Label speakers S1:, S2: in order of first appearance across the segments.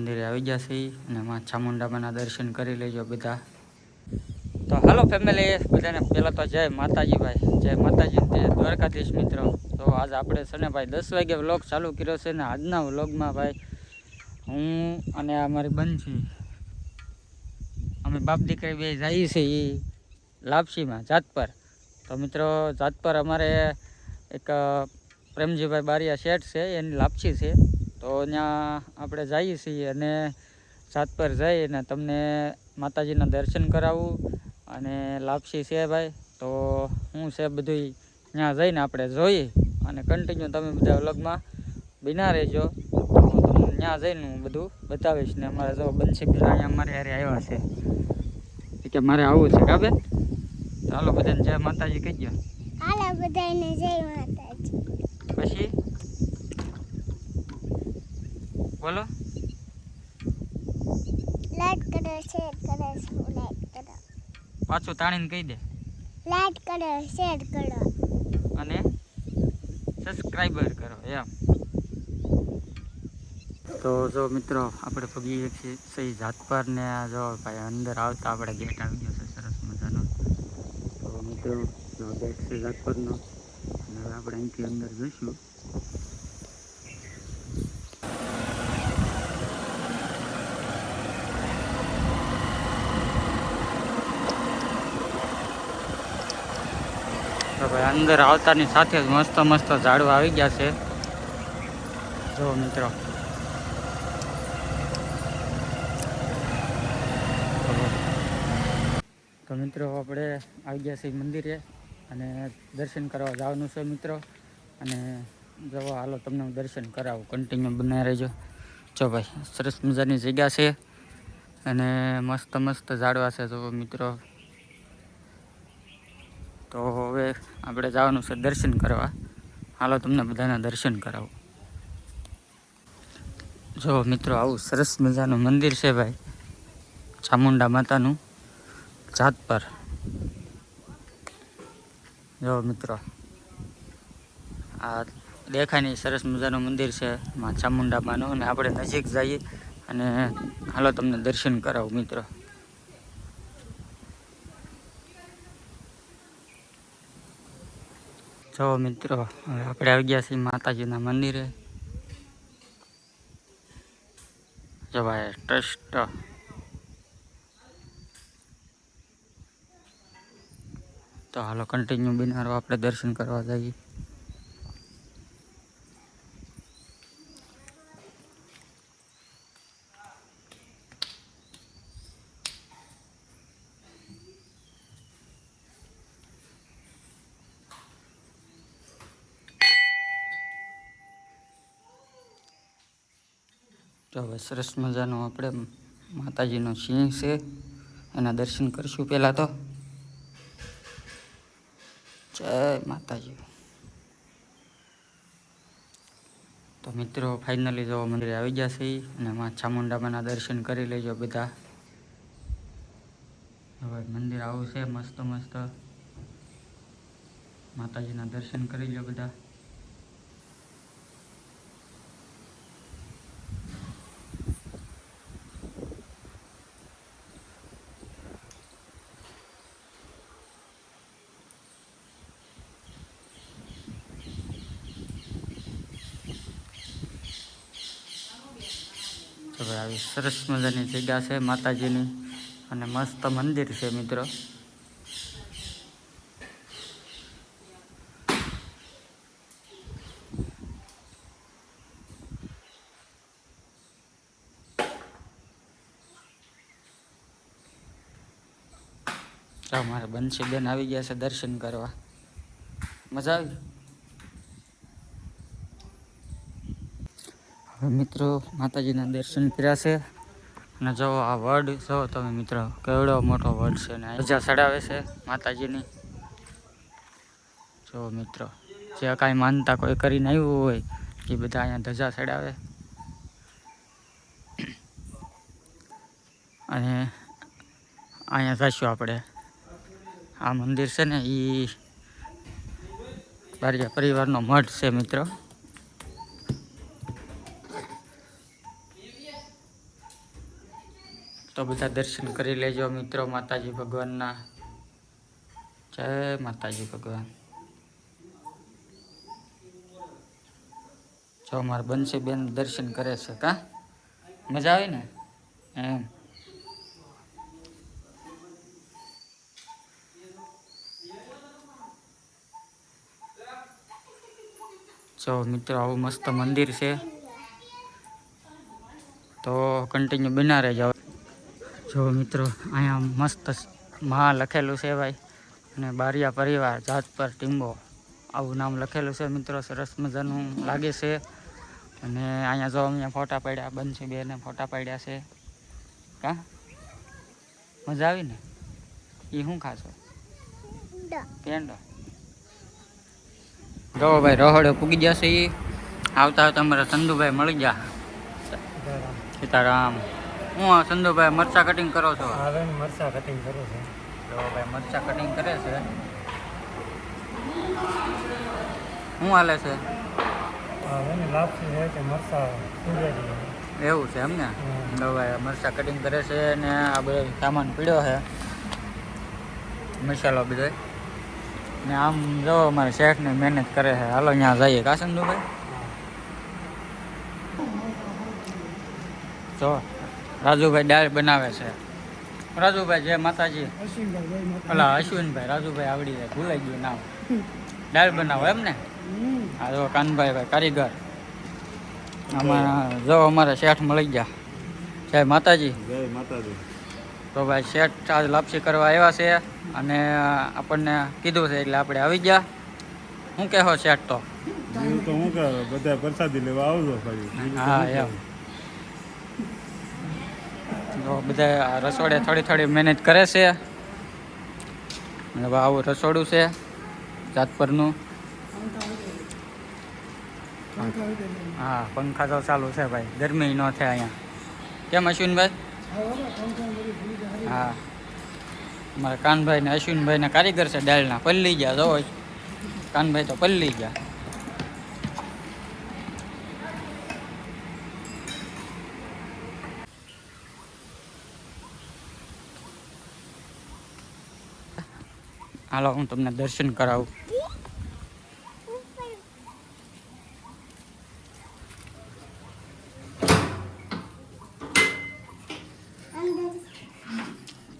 S1: મંદિરે આવી જશે અને માં ચામુંડામાના દર્શન કરી લેજો બધા. તો હાલો ફેમિલી, બધાને પહેલાં તો જય માતાજી ભાઈ, જય માતાજી તે દ્વારકાધીશ મિત્રો. તો આજ આપણે છે ને ભાઈ 10 વાગે વ્લોગ ચાલુ કર્યો છે ને આજના વ્લોગમાં ભાઈ હું અને અમારી બંછી અમે બાપ દીકરી બે જઈએ છીએ એ લાપસીમાં જાત પર. તો મિત્રો જાત પર અમારે એક પ્રેમજીભાઈ બારિયા શેઠ છે, એની લાપસી છે. તો ત્યાં આપણે જઈએ છીએ અને જાત પર જઈને તમને માતાજીના દર્શન કરાવું અને લાપસી છે ભાઈ. તો હું છે બધું ત્યાં જઈને આપણે જોઈએ અને કન્ટિન્યુ તમે બધા વ્લોગમાં બિના રહેજો. તો તમને ત્યાં જઈને હું બધું બતાવીશ. ને અમારે જો બંસી પેલા અહીંયા અમારે હારે આવ્યા છે કે મારે આવું છે કાબે. ચાલો બધાને જય માતાજી કહી ગયો.
S2: હાલો બધાને જય માતાજી.
S1: પછી બોલો.
S2: લાઈક કરો, શેર કરો, લાઈક કરો.
S1: પાછું તાણીને કહી દે.
S2: લાઈક કરો, શેર કરો
S1: અને સબસ્ક્રાઈબર કરો એમ. તો જો મિત્રો આપણે પગીએ છીએ સહી જાત પર ને જો ભાઈ અંદર આવતા આપણે ગેટ આવી ગયો છે સરસ મજાનો. તો મિત્રો ગેટ છે જાત પરનો અને હવે આપણે અહીંથી અંદર જઈશું. તો ભાઈ અંદર આવતાની સાથે જ મસ્ત મસ્ત ઝાડવા આવી ગયા છે જો મિત્રો. તો મિત્રો આપણે આવી ગયા છીએ મંદિરે અને દર્શન કરવા જવાનું છે મિત્રો. અને જવા હાલો તમને હું દર્શન કરાવું, કન્ટિન્યુ બનાવી રહેજો. જો ભાઈ સરસ મજાની જગ્યા છે અને મસ્ત મસ્ત ઝાડવા છે જો મિત્રો. તો હવે આપણે જવાનું છે દર્શન કરવા. હાલો તમને બધાના દર્શન કરાવું. જો મિત્રો આવું સરસ મજાનું મંદિર છે ભાઈ, ચામુંડા માતાનું જાત પર. જો મિત્રો આ દેખાય નહીં સરસ મજાનું મંદિર છે માં ચામુંડા માનું. અને આપણે નજીક જઈએ અને હાલો તમને દર્શન કરાવું મિત્રો. જો મિત્રો હવે આપણે આવી ગયા છીએ માતાજીના મંદિરે. જો ભાઈ ટ્રસ્ટ. તો હાલો કન્ટિન્યુ બિનારો આપણે દર્શન કરવા જઈએ. તો હવે સરસ મજાનો આપણે માતાજીનો સિંહ છે એના દર્શન કરીશું પહેલાં તો. જય માતાજી. તો મિત્રો ફાઇનલી જો મંદિરે આવી ગયા છે અને માં ચામુંડામાના દર્શન કરી લેજો બધા. હવે મંદિર આવું છે મસ્ત મસ્ત. માતાજીના દર્શન કરી લો બધા. હવે આવી સરસ મજાની જગ્યા છે માતાજીની અને મસ્ત મંદિર છે મિત્રો. મારે બંસી બેન આવી ગયા છે દર્શન કરવા. મજા આવી. હવે મિત્રો માતાજીના દર્શન કર્યા છે અને જો આ વડ જો તમે મિત્રો કેવડો મોટો વડ છે ને ધજા ચડાવે છે માતાજીની. જો મિત્રો જે કાંઈ માનતા કોઈ કરીને આવ્યું હોય એ બધા અહીંયા ધજા ચડાવે. અને અહીંયા જઈશું આપણે. આ મંદિર છે ને એ બારિયા પરિવારનો મઠ છે મિત્રો. તો બધા દર્શન કરી લેજો મિત્રો માતાજી ભગવાનના. જય માતાજી ભગવાન. જો અમારા બંસીબેન દર્શન કરે છે. કા મજા આવી ને એમ. જો મિત્રો આવું મસ્ત મંદિર છે, તો કન્ટિન્યુ બના રહેજો. જો મિત્રો અહીંયા મસ્ત માં લખેલું છે ભાઈ, અને બારિયા પરિવાર જાત પર ટીંબો આવું નામ લખેલું છે મિત્રો. સરસ મજાનું લાગે છે. અને અહીંયા જો અહીંયા ફોટા પાડ્યા, બંસી બેને ફોટા પાડ્યા છે. કા મજા આવી ને. એ શું ખાશો? પેંડો. જો ભાઈ રહોડે પૂગી જશે. એ આવતા આવતા અમારા ચંદુભાઈ મળી ગયા. સીતારામ. હું ચંદુભાઈ મરચા કટિંગ કરો છો?
S3: હવે મરચા કટિંગ કરું છું.
S1: જો ભાઈ મરચા કટિંગ કરે છે. શું હાલે છે?
S3: હવે લાપસી છે કે મરચા સુધારી.
S1: એવું છે એમ ને. જો ભાઈ મરચા કટિંગ કરે છે ને આ બધો સામાન પીડ્યો છે, મસાલો બધો. ને આમ જો અમારે શેઠને મહેનત કરે છે. હાલો ત્યાં જઈએ. કા ચંદુભાઈ? જો રાજુભાઈ દાળ બનાવે છે. રાજુભાઈ જય માતાજી. ઓલા અશ્વિનભાઈ રાજુભાઈ આવડી જાય, ભૂલાઈ ગયું નામ. દાળ બનાવો એમ ને. હા જો કાનભાઈ ભાઈ કારીગર. આમાં જો અમારા શેઠ મળી ગયા. જય માતાજી.
S3: જય માતાજી.
S1: તો ભાઈ શેઠ આજ લાપસી કરવા આવ્યા છે અને આપણને કીધું છે એટલે આપણે આવી ગયા. શું કહેવો શેઠ? તો
S3: તો હું કહે બધા પ્રસાદી લેવા આવજો ભાઈ.
S1: હા એમ. તો બધા રસોડે થોડી થોડી મહેનત કરે છે. હવે આવું રસોડું છે જાતપરનું. હા પંખા તો ચાલુ છે ભાઈ, ગરમી ન થાય અહીંયા. કેમ અશ્વિનભાઈ? હા અમારા કાનભાઈ ને અશ્વિનભાઈ ના કારીગર છે દાળના. પલ્લી ગયા જો કાનભાઈ તો પલ્લી ગયા. હાલો હું તમને દર્શન કરાવું.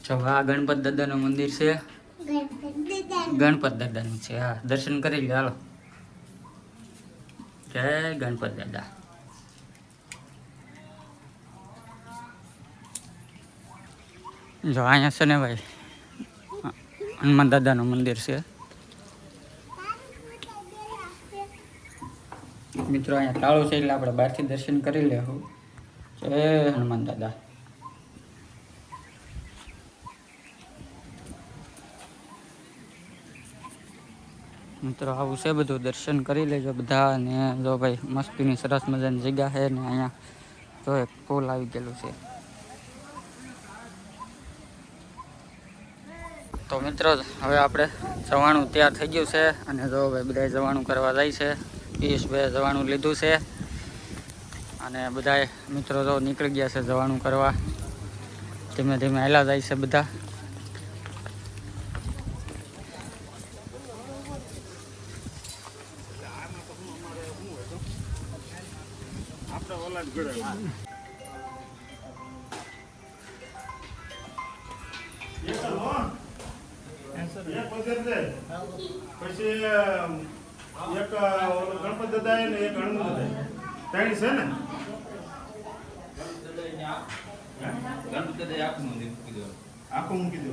S1: જો આ ગણપત દાદાનું મંદિર છે. ગણપત દાદાનું છે. હા દર્શન કરી લે હાલો. જય ગણપત દાદા. જો અહીંયા છે ને ભાઈ હનુમાન દાદાનું મંદિર છે મિત્રો. અહીંયા તાળું છે એટલે આપણે બહારથી દર્શન કરી લેવું. જય હનુમાન દાદા. મિત્રો આવું છે બધું. દર્શન કરી લેજો બધા. અને જો ભાઈ મસ્તીની સરસ મજાની જગ્યા છે ને અહીંયા જો એક પુલ આવી ગયેલું છે. તો મિત્રો હવે આપણે જવાનું તૈયાર થઈ ગયું છે. અને જો ભાઈ બધા જવાનું કરવા જાય છે. પિયુષભાઈ જવાનું લીધું છે અને બધા મિત્રો તો નીકળી ગયા છે જવાનું કરવા. ધીમે ધીમે હાલ્યા જાય છે બધા.
S3: પછી એક ગણપત દાદા ને એક હનુમાન દાદા ત્રણ છે ને. ગણપત દાદા આખું મૂકી દો.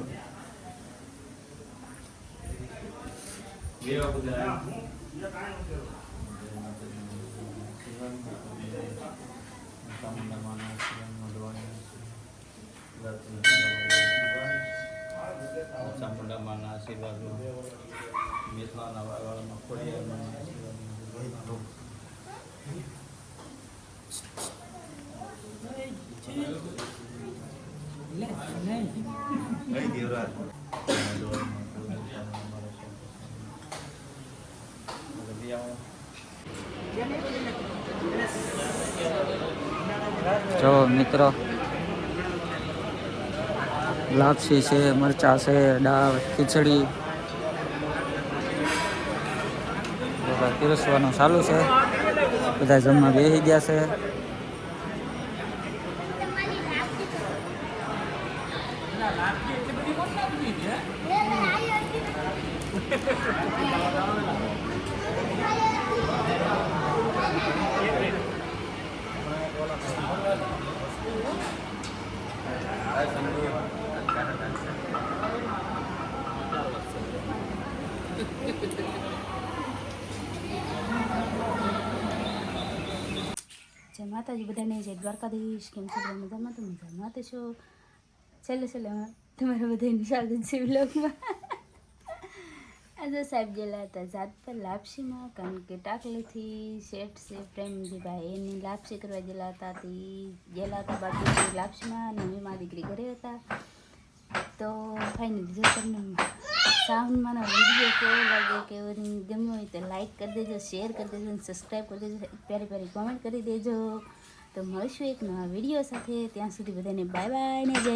S3: ચામુંડામાના આશીર્વાદ, મેથલાના વાળામાં ખોડિયારના આશીર્વાદ.
S1: જો મિત્રો લાપસી છે, મરચાં છે, દાળ, ખીચડી બધા પીરસવાનું ચાલુ છે. બધા જમવા બેસી ગયા છે.
S4: જય માતાજી બધાને, જય દ્વારકાધીશ. કેમ છો બધા મજામાં? તો મજામાં તો છો. છેલ્લે તમારા બધાનું સ્વાગત છે વ્લોગમાં. આજે સાહેબ ગયેલા હતા જાત પર લાપસીમાં, કારણ કે ટાકલીથી શેઠ છે પ્રેમજીભાઈ એની લાપસી કરવા ગયેલા હતા. તે ગયેલા હતા બાકી લાપસીમાં, અને મેં મારી દીકરી ઘરે હતા. તો ફાઇનલી જો તમને સાઉન્ડમાંનો વિડીયો કેવો લાગે, કેવો ગમ્યો હોય તો લાઈક કરી દેજો, શેર કરી દેજો અને સબસ્ક્રાઈબ કરી દેજો, પ્યારી કોમેન્ટ કરી દેજો. તો મળશું એક નવા વિડીયો સાથે. ત્યાં સુધી બધાને બાય બાય ને જય